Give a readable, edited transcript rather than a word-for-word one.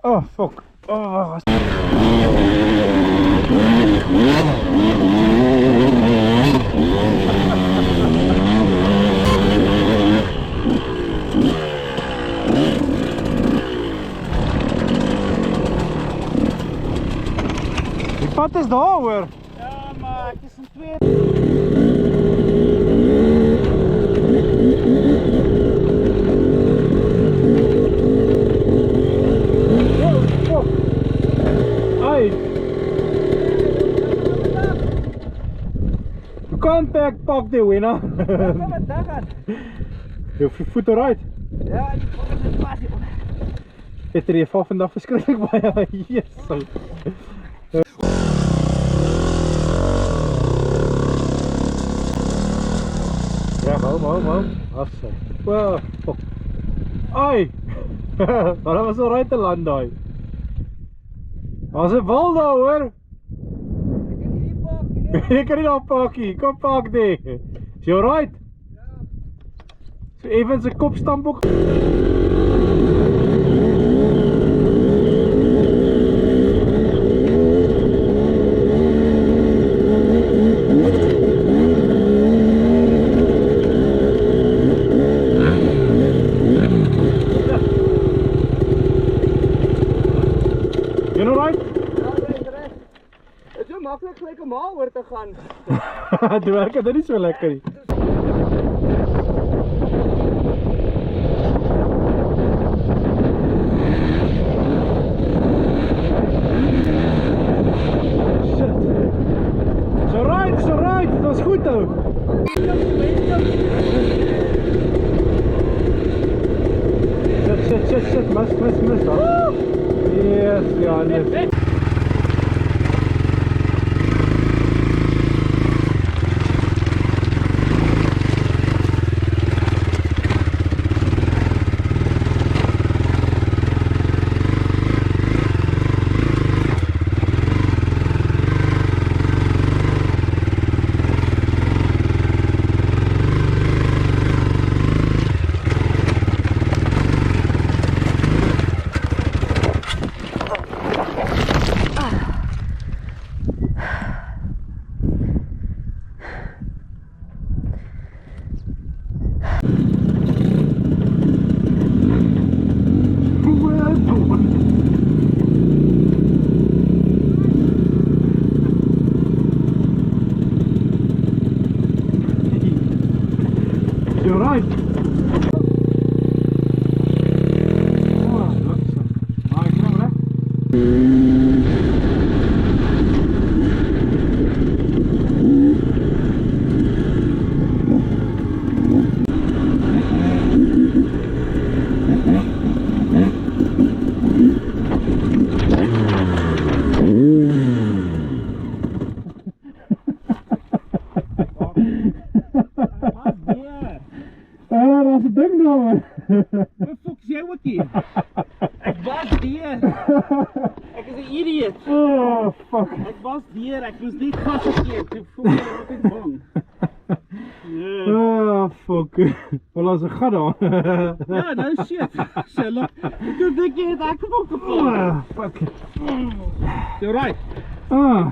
Oh fuck. Oh. Die pad is daar hoor. Ja, maar het is een twee. Contact pak die winnaar. Kom het daar gaan. Je voet eruit. Ja, die volgende is pas hier. Het er van vandaag verschrikkelijk bij. Yes. Ja, hou. Afzet. Wow. Ai. Maar dat was al uit te land daar. Was een wal daar hoor. Je kan niet oppakken, kom pak die. Is je alright? Ja. Zo even zijn kop stamboek. Je alright? Het is zo makkelijk gelijk om over te gaan. Die werken er niet zo lekker in. Shit. Zo right, dat is goed ook. Shit, mis. Yes, ja, nee. You're right. Oh, dat is het. Ah, ik ga maar dat is het ding nou. Wat fuck is jij wat hier? Ik was dier. Ik is een idiot. Oh, fuck. Ik was dier, ik moest niet vastgekeerd. Toen voel je me ook bang. Oh, fuck. Wel als een gat dan. Ja, nou shit. Zelf. Ik denk je het eigenlijk ook kapot. Oh, fuck. You're right. Ah.